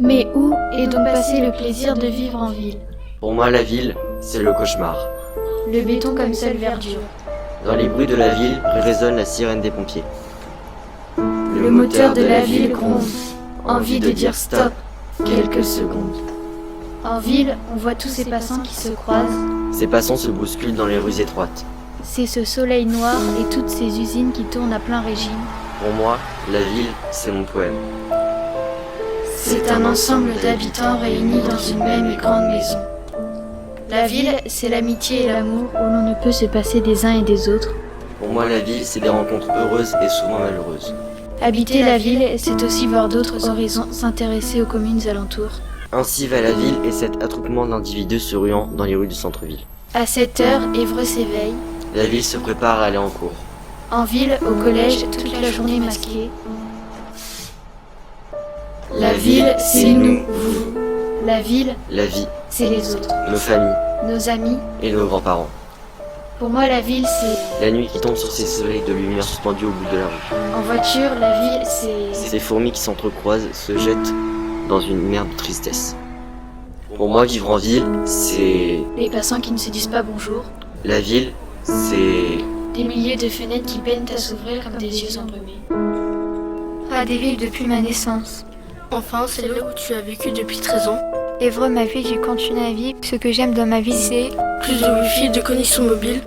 Mais où est donc passé le plaisir de vivre en ville? Pour moi, la ville, c'est le cauchemar. Le béton comme seule verdure. Dans les bruits de la ville résonne la sirène des pompiers. Le moteur de la ville gronde. Envie de dire stop quelques secondes. En ville, on voit tous ces passants qui se croisent. Ces passants se bousculent dans les rues étroites. C'est ce soleil noir et toutes ces usines qui tournent à plein régime. Pour moi, la ville, c'est mon poème. C'est un ensemble d'habitants réunis dans une même et grande maison. La ville, c'est l'amitié et l'amour où l'on ne peut se passer des uns et des autres. Pour moi, la ville, c'est des rencontres heureuses et souvent malheureuses. Habiter la ville, c'est aussi voir d'autres horizons, s'intéresser aux communes alentours. Ainsi va la ville et cet attroupement d'individus se ruant dans les rues du centre-ville. À 7 heures, Évreux s'éveille. La ville se prépare à aller en cours. En ville, au collège, toute la journée masquée. La ville, c'est nous, vous. La ville, La vie, c'est les autres. nos familles Nos amis. et nos grands-parents. Pour moi, la ville, c'est... La nuit qui tombe sur ces soleils de lumière suspendus au bout de la rue. En voiture, la ville, c'est... Ces fourmis qui s'entrecroisent se jettent dans une mer de tristesse. Pour moi, vivre en ville, c'est... Les passants qui ne se disent pas bonjour. La ville, c'est... Des milliers de fenêtres qui peinent à s'ouvrir comme des yeux embrumés. Ah, des villes depuis ma naissance. Enfin, c'est là où tu as vécu depuis 13 ans. Évreux, ma ville, j'y continue à vivre. Ce que j'aime dans ma vie, c'est Plus de wifi, de connexion mobile.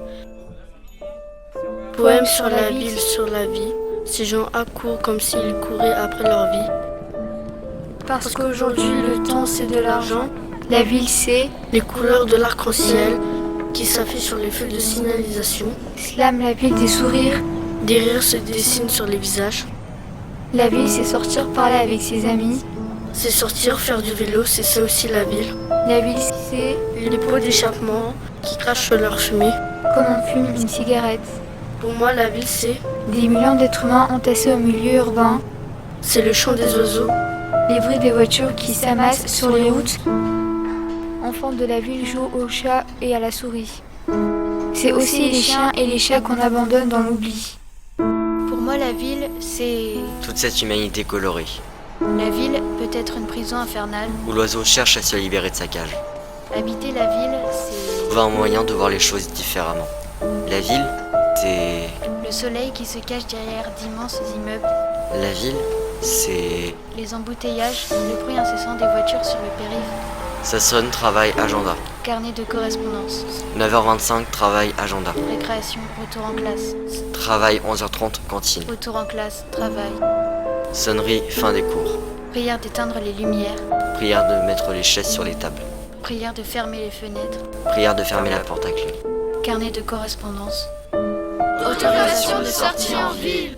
Poème sur la ville, sur la vie. Ces gens accourent comme s'ils couraient après leur vie. parce qu'aujourd'hui, le temps, c'est de l'argent. la ville, c'est Les couleurs de l'arc-en-ciel qui s'affichent sur les feux de signalisation. Slam, la ville des sourires. Des rires se dessinent sur les visages. La ville, c'est sortir parler avec ses amis. C'est sortir, faire du vélo, c'est ça aussi la ville. La ville, c'est Les pots d'échappement qui crachent leur fumée. comme on fume une cigarette. Pour moi, la ville, c'est Des millions d'êtres humains entassés au milieu urbain. le chant des oiseaux. Les bruits des voitures qui s'amassent sur les routes. Enfants de la ville jouent au chat et à la souris. C'est aussi les chiens et les chats qu'on abandonne dans l'oubli. Pour moi, la ville, c'est... toute cette humanité colorée, La ville peut être une prison infernale. où l'oiseau cherche à se libérer de sa cage. Habiter la ville, c'est... Trouver un moyen de voir les choses différemment. La ville, c'est... Le soleil qui se cache derrière d'immenses immeubles. La ville, c'est... Les embouteillages, le bruit incessant des voitures sur le périph'. Ça sonne, travail, agenda. Carnet de correspondance. 9h25, travail, agenda. Récréation, retour en classe. Travail, 11h30, cantine. Retour en classe, travail. Sonnerie, fin des cours. Prière d'éteindre les lumières. Prière de mettre les chaises sur les tables. Prière de fermer les fenêtres. Prière de fermer la porte à clé. Carnet de correspondance. Autorisation de sortie en ville.